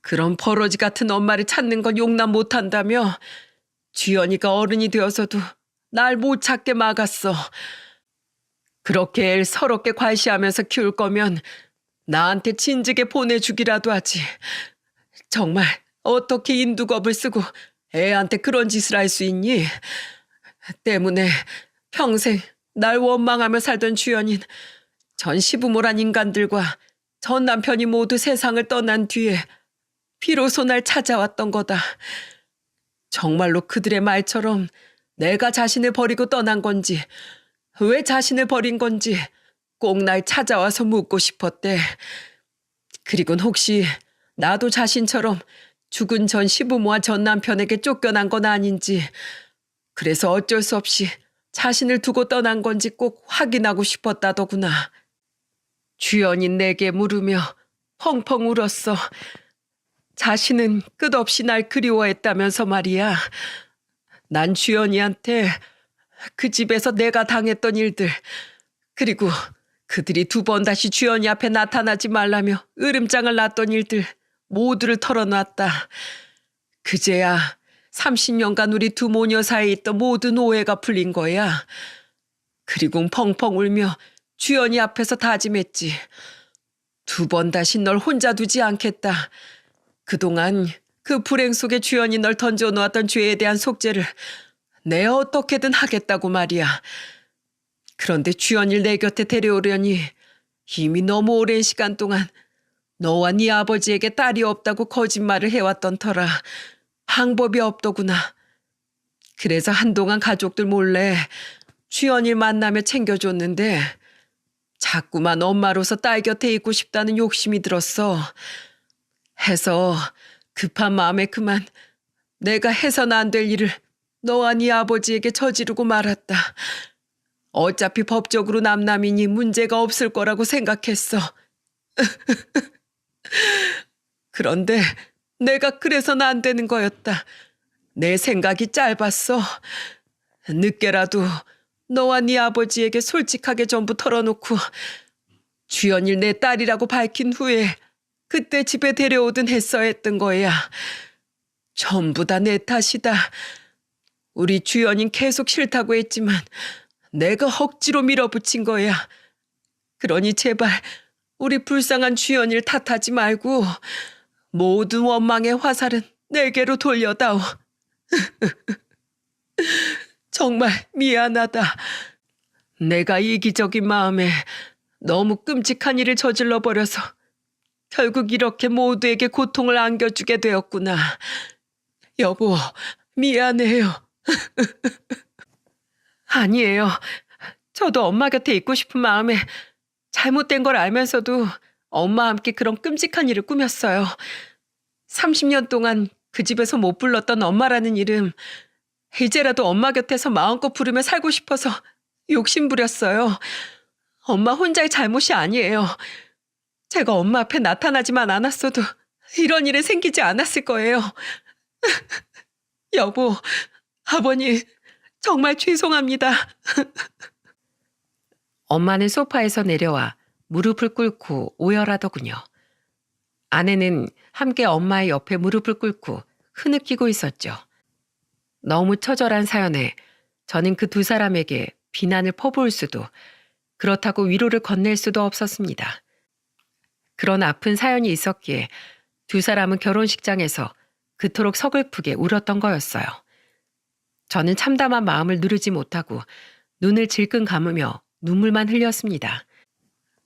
그런 버러지 같은 엄마를 찾는 건 용납 못한다며 주연이가 어른이 되어서도 날 못 찾게 막았어. 그렇게 애를 서럽게 과시하면서 키울 거면 나한테 진즉에 보내주기라도 하지. 정말 어떻게 인두겁을 쓰고 애한테 그런 짓을 할 수 있니? 때문에 평생 날 원망하며 살던 주연인 전 시부모란 인간들과 전 남편이 모두 세상을 떠난 뒤에 비로소 날 찾아왔던 거다. 정말로 그들의 말처럼 내가 자신을 버리고 떠난 건지 왜 자신을 버린 건지 꼭 날 찾아와서 묻고 싶었대. 그리곤 혹시 나도 자신처럼 죽은 전 시부모와 전 남편에게 쫓겨난 건 아닌지, 그래서 어쩔 수 없이 자신을 두고 떠난 건지 꼭 확인하고 싶었다더구나. 주연이 내게 물으며 펑펑 울었어. 자신은 끝없이 날 그리워했다면서 말이야. 난 주연이한테 그 집에서 내가 당했던 일들, 그리고 그들이 2번 다시 주연이 앞에 나타나지 말라며 으름장을 놨던 일들 모두를 털어놨다. 그제야 30년간 우리 두 모녀 사이에 있던 모든 오해가 풀린 거야. 그리고 펑펑 울며 주연이 앞에서 다짐했지. 2번 다시 널 혼자 두지 않겠다. 그동안 그 불행 속에 주연이 널 던져놓았던 죄에 대한 속죄를 내가 어떻게든 하겠다고 말이야. 그런데 주연이를 내 곁에 데려오려니 이미 너무 오랜 시간 동안 너와 네 아버지에게 딸이 없다고 거짓말을 해왔던 터라 방법이 없더구나. 그래서 한동안 가족들 몰래 주연이를 만나며 챙겨줬는데 자꾸만 엄마로서 딸 곁에 있고 싶다는 욕심이 들었어. 해서 급한 마음에 그만 내가 해서는 안 될 일을 너와 네 아버지에게 저지르고 말았다. 어차피 법적으로 남남이니 문제가 없을 거라고 생각했어. 그런데 내가 그래서는 안 되는 거였다. 내 생각이 짧았어. 늦게라도 너와 네 아버지에게 솔직하게 전부 털어놓고 주연이를 내 딸이라고 밝힌 후에 그때 집에 데려오든 했어야 했던 거야. 전부 다 내 탓이다. 우리 주연인 계속 싫다고 했지만 내가 억지로 밀어붙인 거야. 그러니 제발 우리 불쌍한 주연이를 탓하지 말고 모든 원망의 화살은 내게로 돌려다오. 정말 미안하다. 내가 이기적인 마음에 너무 끔찍한 일을 저질러 버려서 결국 이렇게 모두에게 고통을 안겨주게 되었구나. 여보, 미안해요. 아니에요. 저도 엄마 곁에 있고 싶은 마음에 잘못된 걸 알면서도 엄마와 함께 그런 끔찍한 일을 꾸몄어요. 30년 동안 그 집에서 못 불렀던 엄마라는 이름, 이제라도 엄마 곁에서 마음껏 부르며 살고 싶어서 욕심부렸어요. 엄마 혼자의 잘못이 아니에요. 제가 엄마 앞에 나타나지만 않았어도 이런 일이 생기지 않았을 거예요. 여보, 아버님, 정말 죄송합니다. 엄마는 소파에서 내려와 무릎을 꿇고 오열하더군요. 아내는 함께 엄마의 옆에 무릎을 꿇고 흐느끼고 있었죠. 너무 처절한 사연에 저는 그 2사람에게 비난을 퍼부을 수도, 그렇다고 위로를 건넬 수도 없었습니다. 그런 아픈 사연이 있었기에 2사람은 결혼식장에서 그토록 서글프게 울었던 거였어요. 저는 참담한 마음을 누르지 못하고 눈을 질끈 감으며 눈물만 흘렸습니다.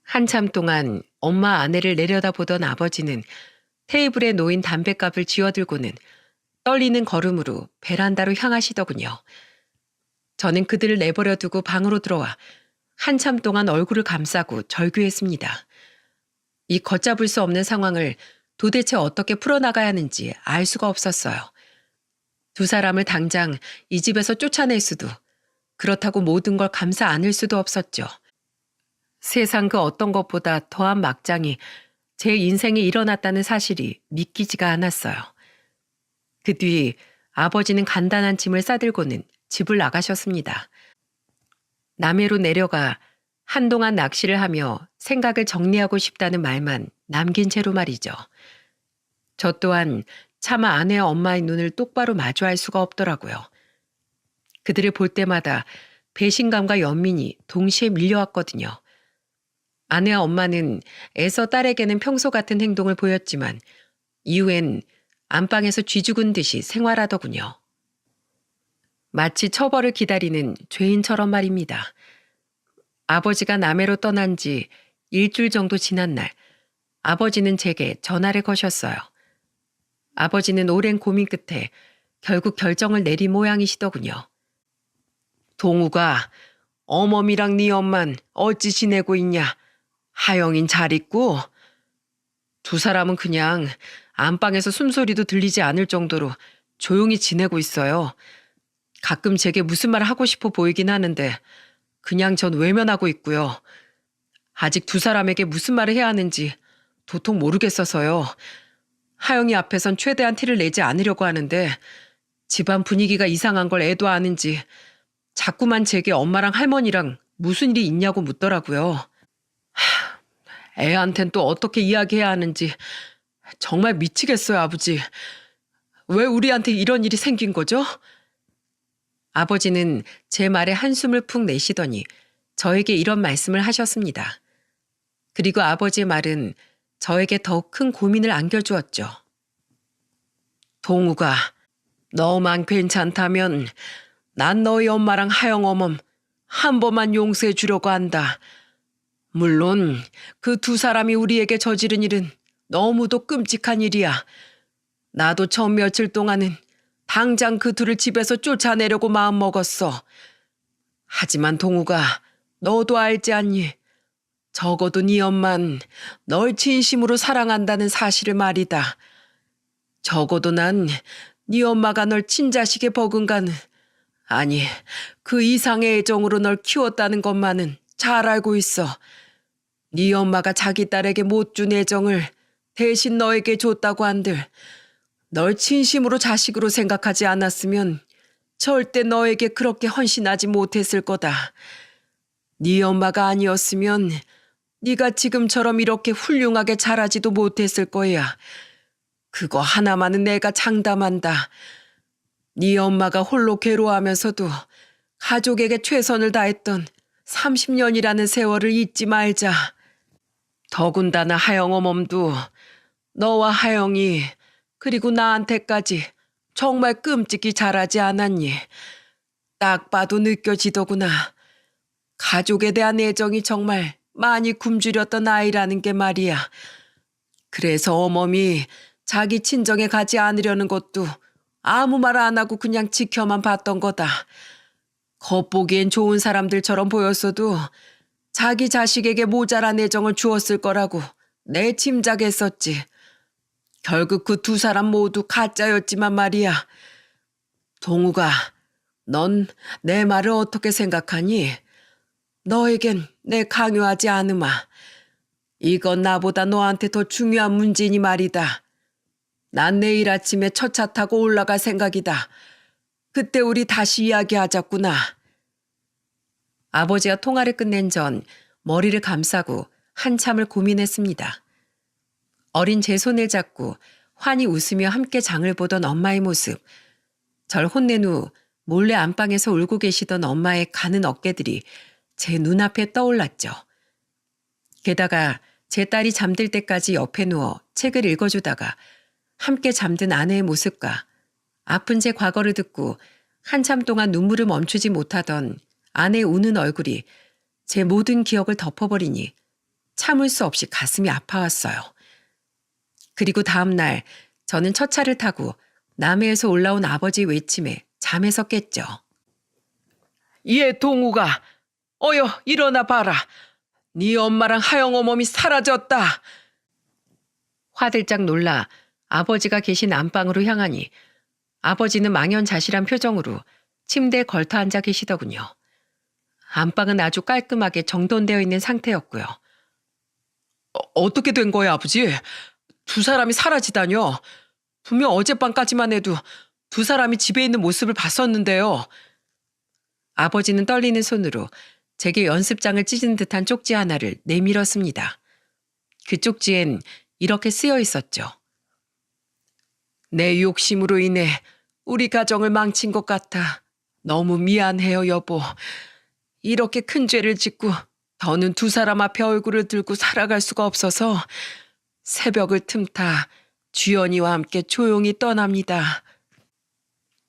한참 동안 엄마 아내를 내려다보던 아버지는 테이블에 놓인 담뱃갑을 쥐어들고는 떨리는 걸음으로 베란다로 향하시더군요. 저는 그들을 내버려 두고 방으로 들어와 한참 동안 얼굴을 감싸고 절규했습니다. 이 걷잡을 수 없는 상황을 도대체 어떻게 풀어나가야 하는지 알 수가 없었어요. 2사람을 당장 이 집에서 쫓아낼 수도, 그렇다고 모든 걸 감사 않을 수도 없었죠. 세상 그 어떤 것보다 더한 막장이 제 인생에 일어났다는 사실이 믿기지가 않았어요. 그 뒤 아버지는 간단한 짐을 싸들고는 집을 나가셨습니다. 남해로 내려가 한동안 낚시를 하며 생각을 정리하고 싶다는 말만 남긴 채로 말이죠. 저 또한 차마 아내와 엄마의 눈을 똑바로 마주할 수가 없더라고요. 그들을 볼 때마다 배신감과 연민이 동시에 밀려왔거든요. 아내와 엄마는 애써 딸에게는 평소 같은 행동을 보였지만 이후엔 안방에서 쥐죽은 듯이 생활하더군요. 마치 처벌을 기다리는 죄인처럼 말입니다. 아버지가 남해로 떠난 지 일주일 정도 지난 날 아버지는 제게 전화를 거셨어요. 아버지는 오랜 고민 끝에 결국 결정을 내린 모양이시더군요. 동우가 어머니랑 네 엄만 어찌 지내고 있냐? 하영인 잘 있고? 두 사람은 그냥 안방에서 숨소리도 들리지 않을 정도로 조용히 지내고 있어요. 가끔 제게 무슨 말 하고 싶어 보이긴 하는데 그냥 전 외면하고 있고요. 아직 두 사람에게 무슨 말을 해야 하는지 도통 모르겠어서요. 하영이 앞에선 최대한 티를 내지 않으려고 하는데 집안 분위기가 이상한 걸 애도 아는지 자꾸만 제게 엄마랑 할머니랑 무슨 일이 있냐고 묻더라고요. 애한텐 또 어떻게 이야기해야 하는지 정말 미치겠어요, 아버지. 왜 우리한테 이런 일이 생긴 거죠? 아버지는 제 말에 한숨을 푹 내쉬더니 저에게 이런 말씀을 하셨습니다. 그리고 아버지의 말은 저에게 더욱 큰 고민을 안겨주었죠. 동우가 너만 괜찮다면 난 너희 엄마랑 하영 어멈 한 번만 용서해 주려고 한다. 물론 그 두 사람이 우리에게 저지른 일은 너무도 끔찍한 일이야. 나도 처음 며칠 동안은 당장 그 둘을 집에서 쫓아내려고 마음먹었어. 하지만 동우가 너도 알지 않니? 적어도 네 엄만 널 진심으로 사랑한다는 사실을 말이다. 적어도 난 네 엄마가 널 친자식에 버금가는 아니 그 이상의 애정으로 널 키웠다는 것만은 잘 알고 있어. 네 엄마가 자기 딸에게 못 준 애정을 대신 너에게 줬다고 한들 널 진심으로 자식으로 생각하지 않았으면 절대 너에게 그렇게 헌신하지 못했을 거다. 네 엄마가 아니었으면 네가 지금처럼 이렇게 훌륭하게 자라지도 못했을 거야. 그거 하나만은 내가 장담한다. 네 엄마가 홀로 괴로워하면서도 가족에게 최선을 다했던 30년이라는 세월을 잊지 말자. 더군다나 하영 어멈도 너와 하영이 그리고 나한테까지 정말 끔찍이 잘하지 않았니? 딱 봐도 느껴지더구나. 가족에 대한 애정이 정말 많이 굶주렸던 아이라는 게 말이야. 그래서 어멈이 자기 친정에 가지 않으려는 것도 아무 말 안 하고 그냥 지켜만 봤던 거다. 겉보기엔 좋은 사람들처럼 보였어도 자기 자식에게 모자란 애정을 주었을 거라고 내 짐작했었지. 결국 그 두 사람 모두 가짜였지만 말이야. 동우가 넌 내 말을 어떻게 생각하니? 너에겐 내 강요하지 않으마. 이건 나보다 너한테 더 중요한 문제니 말이다. 난 내일 아침에 첫 차 타고 올라갈 생각이다. 그때 우리 다시 이야기하자꾸나. 아버지가 통화를 끝낸 전 머리를 감싸고 한참을 고민했습니다. 어린 제 손을 잡고 환히 웃으며 함께 장을 보던 엄마의 모습. 절 혼낸 후 몰래 안방에서 울고 계시던 엄마의 가는 어깨들이 제 눈앞에 떠올랐죠. 게다가 제 딸이 잠들 때까지 옆에 누워 책을 읽어주다가 함께 잠든 아내의 모습과 아픈 제 과거를 듣고 한참 동안 눈물을 멈추지 못하던 아내의 우는 얼굴이 제 모든 기억을 덮어버리니 참을 수 없이 가슴이 아파왔어요. 그리고 다음 날 저는 첫 차를 타고 남해에서 올라온 아버지의 외침에 잠에서 깼죠. 얘 동우가 어여 일어나 봐라. 네 엄마랑 하영 어멈이 사라졌다. 화들짝 놀라 아버지가 계신 안방으로 향하니 아버지는 망연자실한 표정으로 침대에 걸터 앉아 계시더군요. 안방은 아주 깔끔하게 정돈되어 있는 상태였고요. 어떻게 된 거야, 아버지? 두 사람이 사라지다뇨. 분명 어젯밤까지만 해도 두 사람이 집에 있는 모습을 봤었는데요. 아버지는 떨리는 손으로 제게 연습장을 찢은 듯한 쪽지 하나를 내밀었습니다. 그 쪽지엔 이렇게 쓰여 있었죠. 내 욕심으로 인해 우리 가정을 망친 것 같아. 너무 미안해요, 여보. 이렇게 큰 죄를 짓고 더는 두 사람 앞에 얼굴을 들고 살아갈 수가 없어서 새벽을 틈타 주연이와 함께 조용히 떠납니다.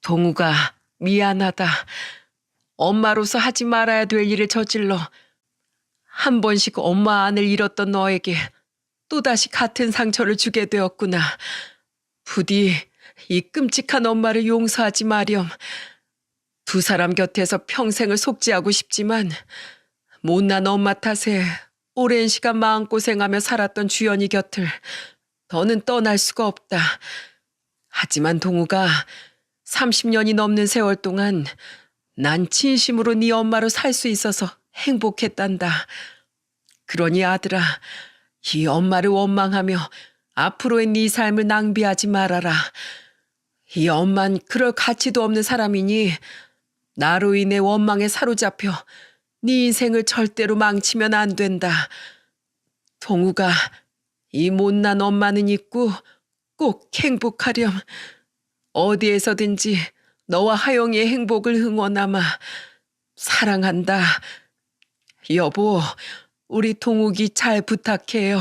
동우가 미안하다. 엄마로서 하지 말아야 될 일을 저질러 한 번씩 엄마 안을 잃었던 너에게 또다시 같은 상처를 주게 되었구나. 부디 이 끔찍한 엄마를 용서하지 마렴. 두 사람 곁에서 평생을 속죄하고 싶지만 못난 엄마 탓에 오랜 시간 마음고생하며 살았던 주연이 곁을 더는 떠날 수가 없다. 하지만 동우가 30년이 넘는 세월 동안 난 진심으로 네 엄마로 살 수 있어서 행복했단다. 그러니 아들아, 이 엄마를 원망하며 앞으로의 네 삶을 낭비하지 말아라. 이 엄만 그럴 가치도 없는 사람이니 나로 인해 원망에 사로잡혀 네 인생을 절대로 망치면 안 된다. 동우가 이 못난 엄마는 있고 꼭 행복하렴. 어디에서든지 너와 하영이의 행복을 응원하마. 사랑한다. 여보, 우리 동욱이 잘 부탁해요.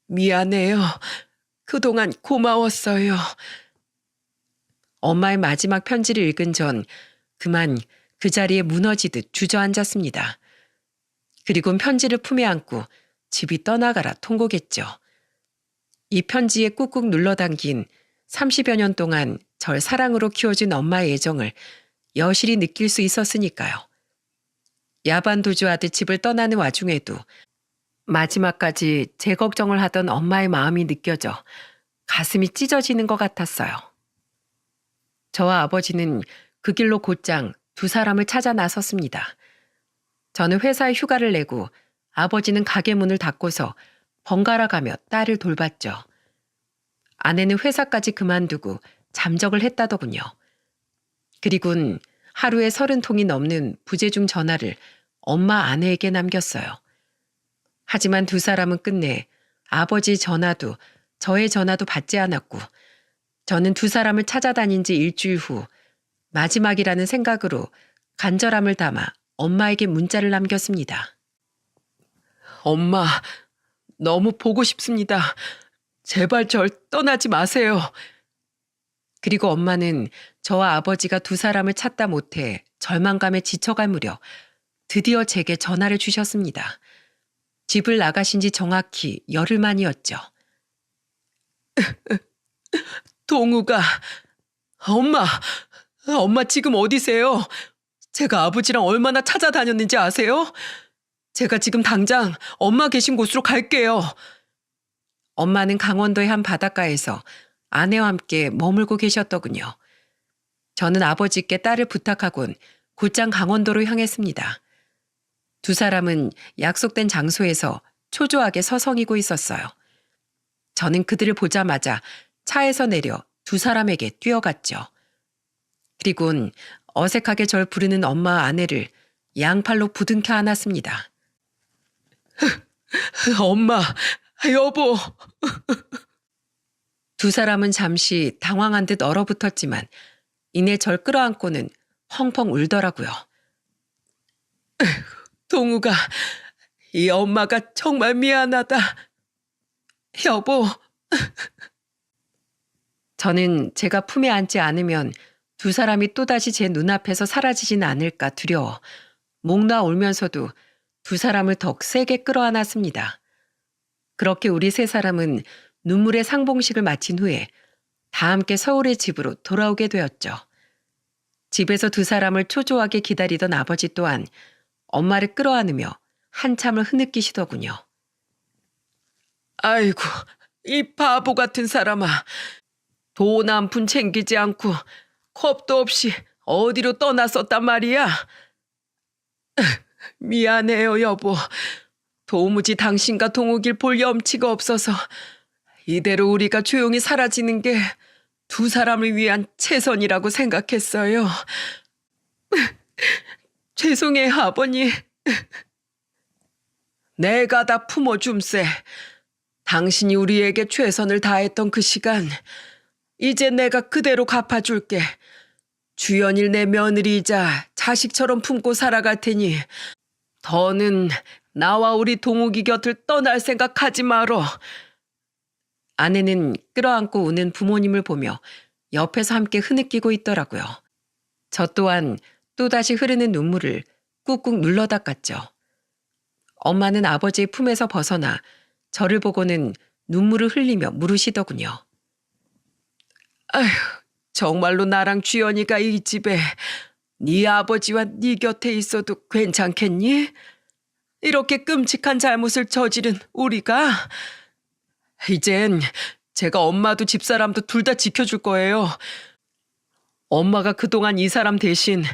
미안해요. 그동안 고마웠어요. 엄마의 마지막 편지를 읽은 전 그만 그 자리에 무너지듯 주저앉았습니다. 그리곤 편지를 품에 안고 집이 떠나가라 통곡했죠. 이 편지에 꾹꾹 눌러담긴 30여 년 동안 절 사랑으로 키워준 엄마의 애정을 여실히 느낄 수 있었으니까요. 야반도주하듯 집을 떠나는 와중에도 마지막까지 제 걱정을 하던 엄마의 마음이 느껴져 가슴이 찢어지는 것 같았어요. 저와 아버지는 그 길로 곧장 두 사람을 찾아 나섰습니다. 저는 회사에 휴가를 내고 아버지는 가게 문을 닫고서 번갈아 가며 딸을 돌봤죠. 아내는 회사까지 그만두고 잠적을 했다더군요. 그리곤 하루에 30통이 넘는 부재중 전화를 엄마 아내에게 남겼어요. 하지만 두 사람은 끝내 아버지 전화도 저의 전화도 받지 않았고 저는 두 사람을 찾아다닌 지 일주일 후 마지막이라는 생각으로 간절함을 담아 엄마에게 문자를 남겼습니다. 엄마, 너무 보고 싶습니다. 제발 절 떠나지 마세요. 그리고 엄마는 저와 아버지가 두 사람을 찾다 못해 절망감에 지쳐갈 무렵 드디어 제게 전화를 주셨습니다. 집을 나가신 지 정확히 열흘 만이었죠. 동우가, 엄마 지금 어디세요? 제가 아버지랑 얼마나 찾아다녔는지 아세요? 제가 지금 당장 엄마 계신 곳으로 갈게요. 엄마는 강원도의 한 바닷가에서 아내와 함께 머물고 계셨더군요. 저는 아버지께 딸을 부탁하곤 곧장 강원도로 향했습니다. 두 사람은 약속된 장소에서 초조하게 서성이고 있었어요. 저는 그들을 보자마자 차에서 내려 두 사람에게 뛰어갔죠. 그리곤 어색하게 절 부르는 엄마 아내를 양팔로 부둥켜 안았습니다. 엄마, 여보. 두 사람은 잠시 당황한 듯 얼어붙었지만 이내 절 끌어안고는 펑펑 울더라고요. 동우가, 이 엄마가 정말 미안하다. 여보. 저는 제가 품에 안지 않으면 두 사람이 또다시 제 눈앞에서 사라지진 않을까 두려워 목 놓아 울면서도 두 사람을 더 세게 끌어안았습니다. 그렇게 우리 세 사람은 눈물의 상봉식을 마친 후에 다 함께 서울의 집으로 돌아오게 되었죠. 집에서 두 사람을 초조하게 기다리던 아버지 또한 엄마를 끌어안으며 한참을 흐느끼시더군요. 아이고, 이 바보 같은 사람아. 돈 한 푼 챙기지 않고 겁도 없이 어디로 떠났었단 말이야. 미안해요, 여보. 도무지 당신과 동욱이를 볼 염치가 없어서 이대로 우리가 조용히 사라지는 게 두 사람을 위한 최선이라고 생각했어요. 죄송해요, 아버님. 내가 다 품어줌세. 당신이 우리에게 최선을 다했던 그 시간, 이제 내가 그대로 갚아줄게. 주연일 내 며느리이자 자식처럼 품고 살아갈 테니 더는 나와 우리 동욱이 곁을 떠날 생각하지 말어. 아내는 끌어안고 우는 부모님을 보며 옆에서 함께 흐느끼고 있더라고요. 저 또한 또다시 흐르는 눈물을 꾹꾹 눌러 닦았죠. 엄마는 아버지의 품에서 벗어나 저를 보고는 눈물을 흘리며 물으시더군요. 아휴, 정말로 나랑 주연이가 이 집에 네 아버지와 네 곁에 있어도 괜찮겠니? 이렇게 끔찍한 잘못을 저지른 우리가 이젠 제가 엄마도 집사람도 둘 다 지켜줄 거예요. 엄마가 그동안 이 사람 대신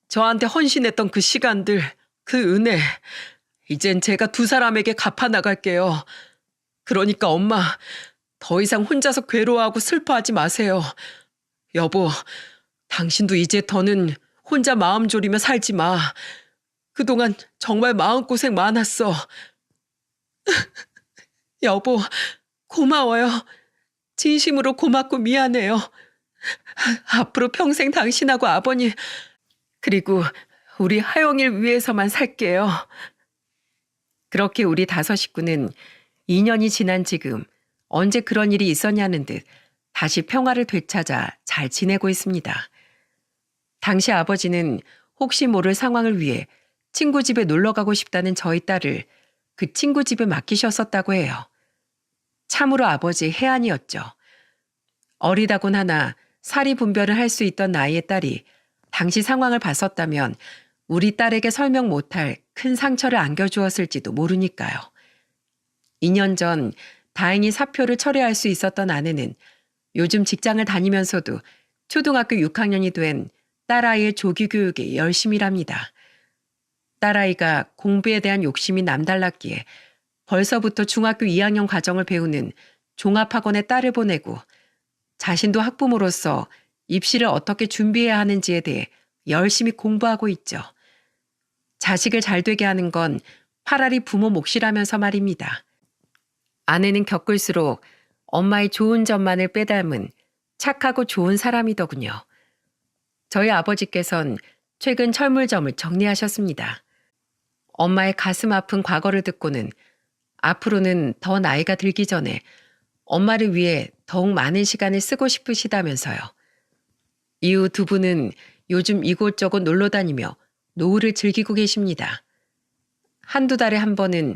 저한테 헌신했던 그 시간들, 그 은혜, 이젠 제가 두 사람에게 갚아 나갈게요. 그러니까 엄마, 더 이상 혼자서 괴로워하고 슬퍼하지 마세요. 여보, 당신도 이제 더는 혼자 마음 졸이며 살지 마. 그동안 정말 마음고생 많았어. 여보, 고마워요. 진심으로 고맙고 미안해요. 앞으로 평생 당신하고 아버님, 그리고 우리 하영이를 위해서만 살게요. 그렇게 우리 5 식구는 2년이 지난 지금 언제 그런 일이 있었냐는 듯 다시 평화를 되찾아 잘 지내고 있습니다. 당시 아버지는 혹시 모를 상황을 위해 친구 집에 놀러 가고 싶다는 저희 딸을 그 친구 집에 맡기셨었다고 해요. 참으로 아버지의 해안이었죠. 어리다곤 하나 사리 분별을 할 수 있던 나이의 딸이 당시 상황을 봤었다면 우리 딸에게 설명 못할 큰 상처를 안겨주었을지도 모르니까요. 2년 전 다행히 사표를 철회할 수 있었던 아내는 요즘 직장을 다니면서도 초등학교 6학년이 된 딸아이의 조기 교육에 열심히 일합니다. 딸아이가 공부에 대한 욕심이 남달랐기에 벌써부터 중학교 2학년 과정을 배우는 종합학원에 딸을 보내고 자신도 학부모로서 입시를 어떻게 준비해야 하는지에 대해 열심히 공부하고 있죠. 자식을 잘 되게 하는 건 파라리 부모 몫이라면서 말입니다. 아내는 겪을수록 엄마의 좋은 점만을 빼닮은 착하고 좋은 사람이더군요. 저희 아버지께선 최근 철물점을 정리하셨습니다. 엄마의 가슴 아픈 과거를 듣고는 앞으로는 더 나이가 들기 전에 엄마를 위해 더욱 많은 시간을 쓰고 싶으시다면서요. 이후 두 분은 요즘 이곳저곳 놀러 다니며 노후를 즐기고 계십니다. 한두 달에 한 번은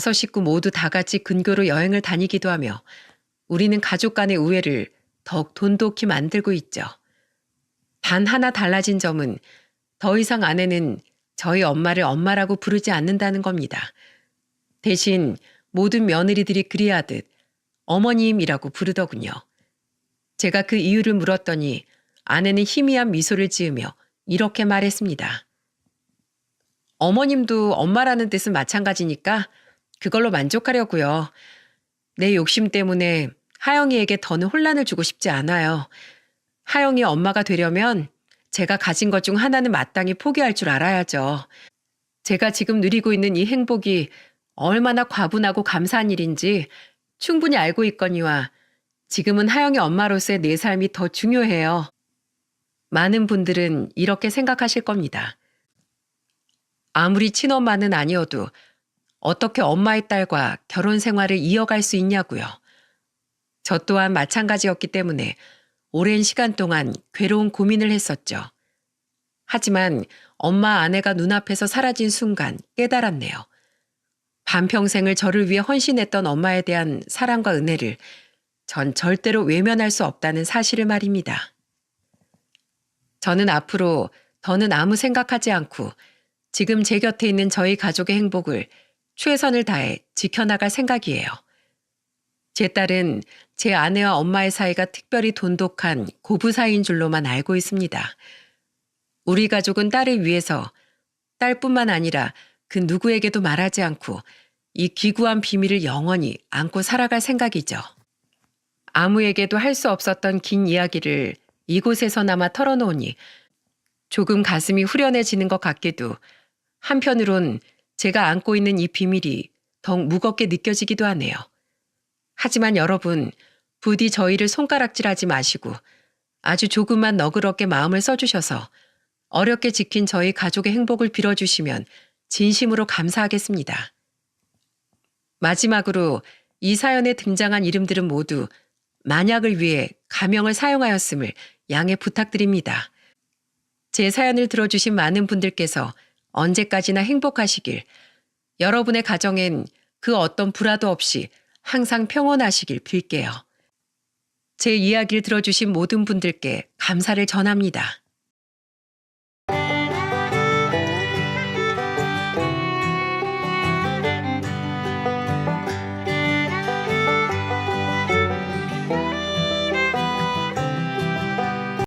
5 식구 모두 다 같이 근교로 여행을 다니기도 하며 우리는 가족 간의 우애를 더욱 돈독히 만들고 있죠. 단 하나 달라진 점은 더 이상 아내는 저희 엄마를 엄마라고 부르지 않는다는 겁니다. 대신 모든 며느리들이 그리하듯 어머님이라고 부르더군요. 제가 그 이유를 물었더니 아내는 희미한 미소를 지으며 이렇게 말했습니다. 어머님도 엄마라는 뜻은 마찬가지니까 그걸로 만족하려고요. 내 욕심 때문에 하영이에게 더는 혼란을 주고 싶지 않아요. 하영이 엄마가 되려면 제가 가진 것 중 하나는 마땅히 포기할 줄 알아야죠. 제가 지금 누리고 있는 이 행복이 얼마나 과분하고 감사한 일인지 충분히 알고 있거니와 지금은 하영이 엄마로서의 내 삶이 더 중요해요. 많은 분들은 이렇게 생각하실 겁니다. 아무리 친엄마는 아니어도 어떻게 엄마의 딸과 결혼 생활을 이어갈 수 있냐고요. 저 또한 마찬가지였기 때문에 오랜 시간 동안 괴로운 고민을 했었죠. 하지만 엄마 아내가 눈앞에서 사라진 순간 깨달았네요. 반평생을 저를 위해 헌신했던 엄마에 대한 사랑과 은혜를 전 절대로 외면할 수 없다는 사실을 말입니다. 저는 앞으로 더는 아무 생각하지 않고 지금 제 곁에 있는 저희 가족의 행복을 최선을 다해 지켜나갈 생각이에요. 제 딸은 제 아내와 엄마의 사이가 특별히 돈독한 고부 사이인 줄로만 알고 있습니다. 우리 가족은 딸을 위해서 딸뿐만 아니라 그 누구에게도 말하지 않고 이 기구한 비밀을 영원히 안고 살아갈 생각이죠. 아무에게도 할 수 없었던 긴 이야기를 이곳에서나마 털어놓으니 조금 가슴이 후련해지는 것 같기도, 한편으론 제가 안고 있는 이 비밀이 더욱 무겁게 느껴지기도 하네요. 하지만 여러분, 부디 저희를 손가락질하지 마시고 아주 조금만 너그럽게 마음을 써주셔서 어렵게 지킨 저희 가족의 행복을 빌어주시면 진심으로 감사하겠습니다. 마지막으로 이 사연에 등장한 이름들은 모두 만약을 위해 가명을 사용하였음을 양해 부탁드립니다. 제 사연을 들어주신 많은 분들께서 언제까지나 행복하시길, 여러분의 가정엔 그 어떤 불화도 없이 항상 평온하시길 빌게요. 제 이야기를 들어주신 모든 분들께 감사를 전합니다.